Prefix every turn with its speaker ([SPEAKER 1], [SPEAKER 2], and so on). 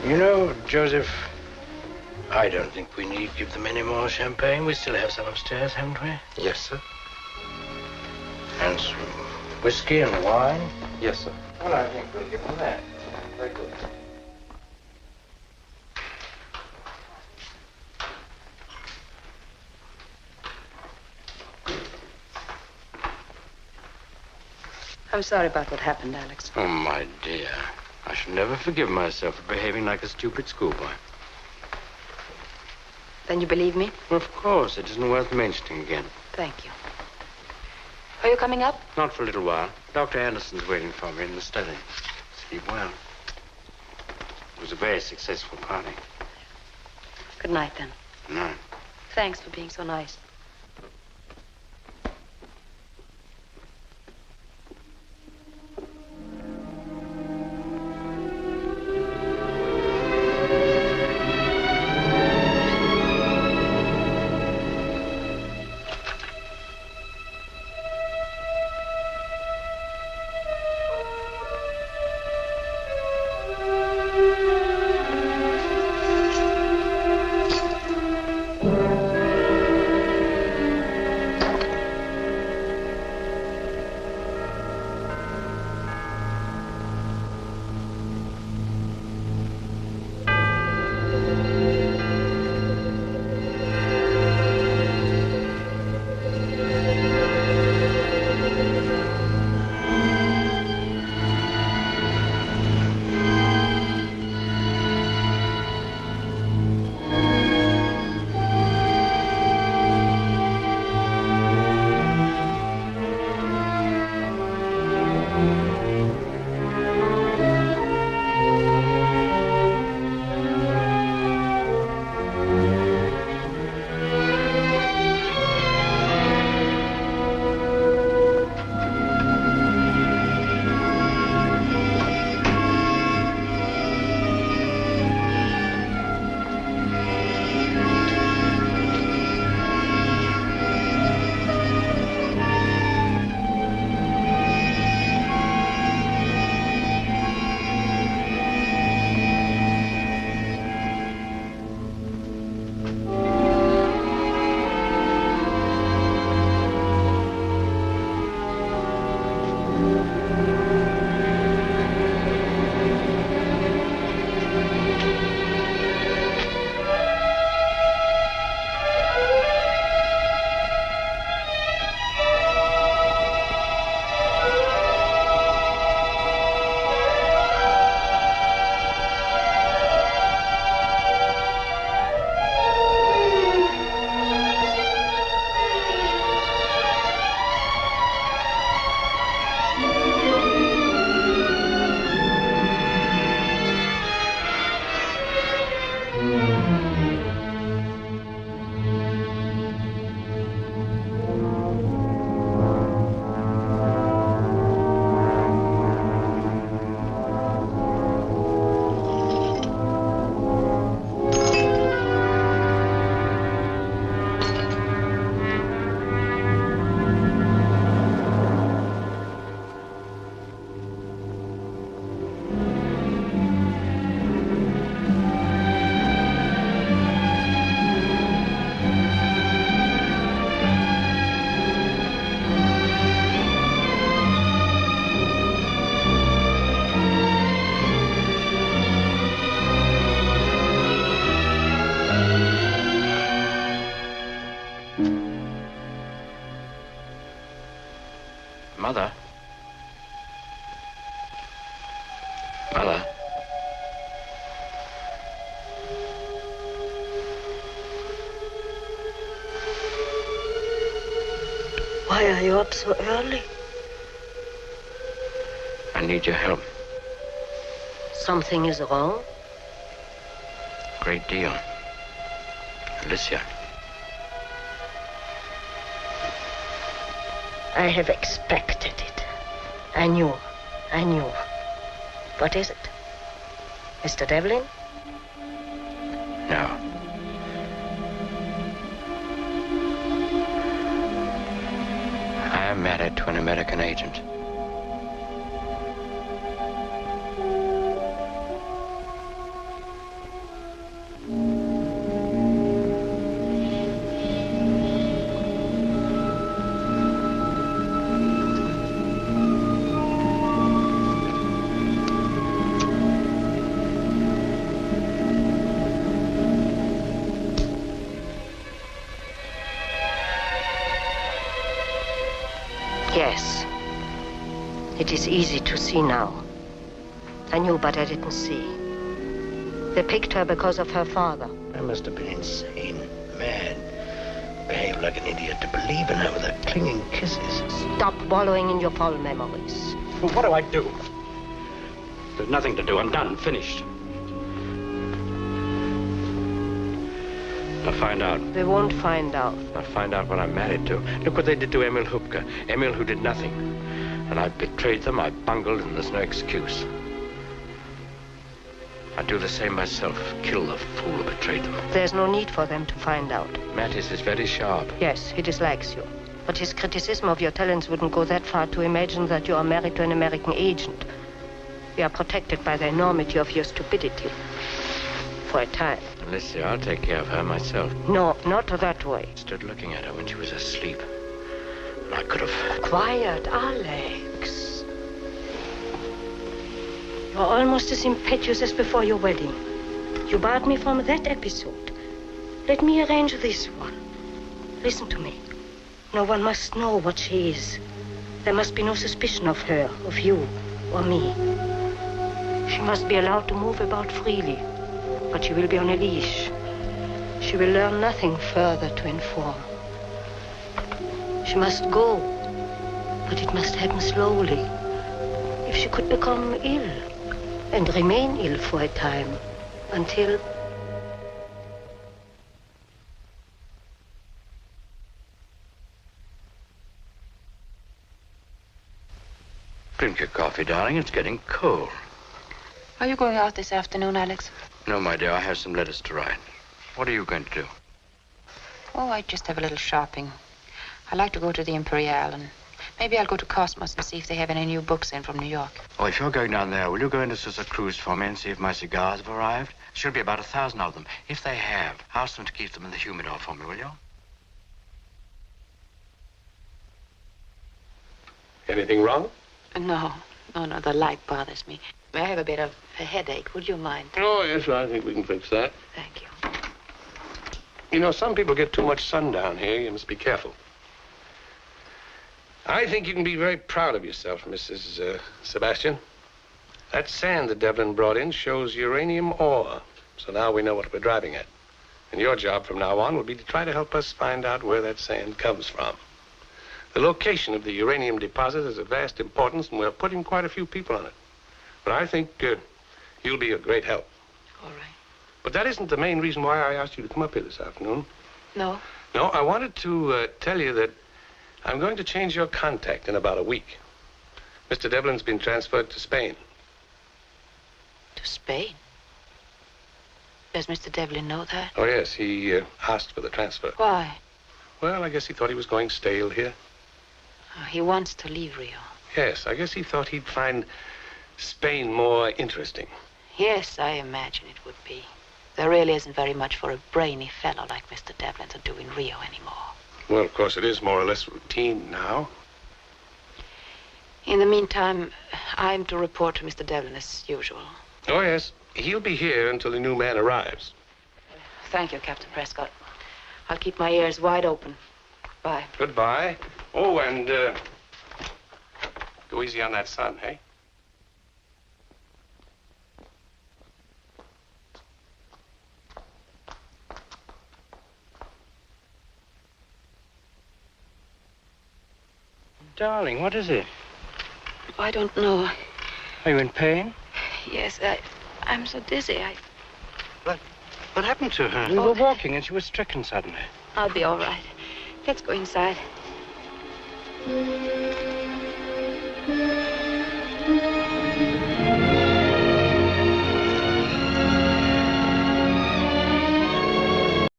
[SPEAKER 1] You know, Joseph, I don't think we need give them any more champagne. We still have some upstairs, haven't we?
[SPEAKER 2] Yes, sir.
[SPEAKER 1] And some whiskey and wine?
[SPEAKER 2] Yes, sir.
[SPEAKER 1] Well, I think we'll give them that. Very good.
[SPEAKER 3] I'm sorry about what happened, Alex.
[SPEAKER 1] Oh, my dear. I shall never forgive myself for behaving like a stupid schoolboy.
[SPEAKER 3] Then you believe me?
[SPEAKER 1] Well, of course. It isn't worth mentioning again.
[SPEAKER 3] Thank you. Are you coming up?
[SPEAKER 1] Not for a little while. Dr. Anderson's waiting for me in the study. Sleep well. It was a very successful party.
[SPEAKER 3] Good night, then.
[SPEAKER 1] Good night.
[SPEAKER 3] Thanks for being so nice.
[SPEAKER 1] Mother? Mother?
[SPEAKER 4] Why are you up so early?
[SPEAKER 1] I need your help.
[SPEAKER 4] Something is wrong?
[SPEAKER 1] Great deal. Alicia.
[SPEAKER 4] I have expected it. I knew. What is it? Mr. Devlin?
[SPEAKER 1] No. I am married to an American agent.
[SPEAKER 4] Yes. It is easy to see now. I knew, but I didn't see. They picked her because of her father.
[SPEAKER 2] I must have been insane, mad. Behaved like an idiot to believe in her with her clinging kisses.
[SPEAKER 4] Stop wallowing in your foul memories.
[SPEAKER 5] Well, what do I do? There's nothing to do. I'm done. Finished.
[SPEAKER 1] I'll find out.
[SPEAKER 4] They won't find out.
[SPEAKER 1] I'll find out what I'm married to. Look what they did to Emil Hupke. Emil who did nothing. And I betrayed them, I bungled, and there's no excuse. I'd do the same myself. Kill the fool who betrayed them.
[SPEAKER 4] There's no need for them to find out.
[SPEAKER 1] Mattis is very sharp.
[SPEAKER 4] Yes, he dislikes you. But his criticism of your talents wouldn't go that far to imagine that you are married to an American agent. We are protected by the enormity of your stupidity. For a time.
[SPEAKER 1] Alicia, I'll take care of her myself.
[SPEAKER 4] No, not that way.
[SPEAKER 1] I stood looking at her when she was asleep. And I could have...
[SPEAKER 4] Quiet, Alex. You're almost as impetuous as before your wedding. You barred me from that episode. Let me arrange this one. Listen to me. No one must know what she is. There must be no suspicion of her, of you, or me. She must be allowed to move about freely, but she will be on a leash. She will learn nothing further to inform. She must go, but it must happen slowly. If she could become ill, and remain ill for a time, until...
[SPEAKER 1] Drink your coffee, darling. It's getting cold.
[SPEAKER 3] Are you going out this afternoon, Alex?
[SPEAKER 1] No, my dear. I have some letters to write. What are you going to do?
[SPEAKER 3] Oh, I just have a little shopping. I like to go to the Imperial, and maybe I'll go to Cosmos and see if they have any new books in from New York.
[SPEAKER 1] Oh, if you're going down there, will you go into Santa Cruz for me and see if my cigars have arrived? There should be about 1,000 of them. If they have, ask them to keep them in the humidor for me, will you?
[SPEAKER 6] Anything wrong?
[SPEAKER 3] No, the light bothers me. I have a bit of a headache. Would you mind?
[SPEAKER 6] Oh, yes, I think we can fix that.
[SPEAKER 3] Thank you.
[SPEAKER 6] You know, some people get too much sun down here. You must be careful. I think you can be very proud of yourself, Mrs. Sebastian. That sand that Devlin brought in shows uranium ore. So now we know what we're driving at. And your job from now on will be to try to help us find out where that sand comes from. The location of the uranium deposit is of vast importance, and we're putting quite a few people on it. But I think you'll be a great help.
[SPEAKER 3] All right.
[SPEAKER 6] But that isn't the main reason why I asked you to come up here this afternoon.
[SPEAKER 3] No?
[SPEAKER 6] No, I wanted to tell you that I'm going to change your contact in about a week. Mr. Devlin's been transferred to Spain.
[SPEAKER 3] To Spain? Does Mr. Devlin know that?
[SPEAKER 6] Oh, yes, he asked for the transfer.
[SPEAKER 3] Why?
[SPEAKER 6] Well, I guess he thought he was going stale here.
[SPEAKER 3] Oh, he wants to leave Rio.
[SPEAKER 6] Yes, I guess he thought he'd find Spain more interesting.
[SPEAKER 3] Yes, I imagine it would be. There really isn't very much for a brainy fellow like Mr. Devlin to do in Rio anymore.
[SPEAKER 6] Well, of course, it is more or less routine now.
[SPEAKER 3] In the meantime, I'm to report to Mr. Devlin as usual.
[SPEAKER 6] Oh, yes. He'll be here until the new man arrives.
[SPEAKER 3] Thank you, Captain Prescott. I'll keep my ears wide open. Bye.
[SPEAKER 6] Goodbye. Oh, and go easy on that sun, hey?
[SPEAKER 1] Darling, what is it?
[SPEAKER 3] I don't know.
[SPEAKER 1] Are you in pain?
[SPEAKER 3] Yes, I'm so dizzy.
[SPEAKER 1] What happened to her? We were walking and she was stricken suddenly.
[SPEAKER 3] I'll be all right. Let's go inside.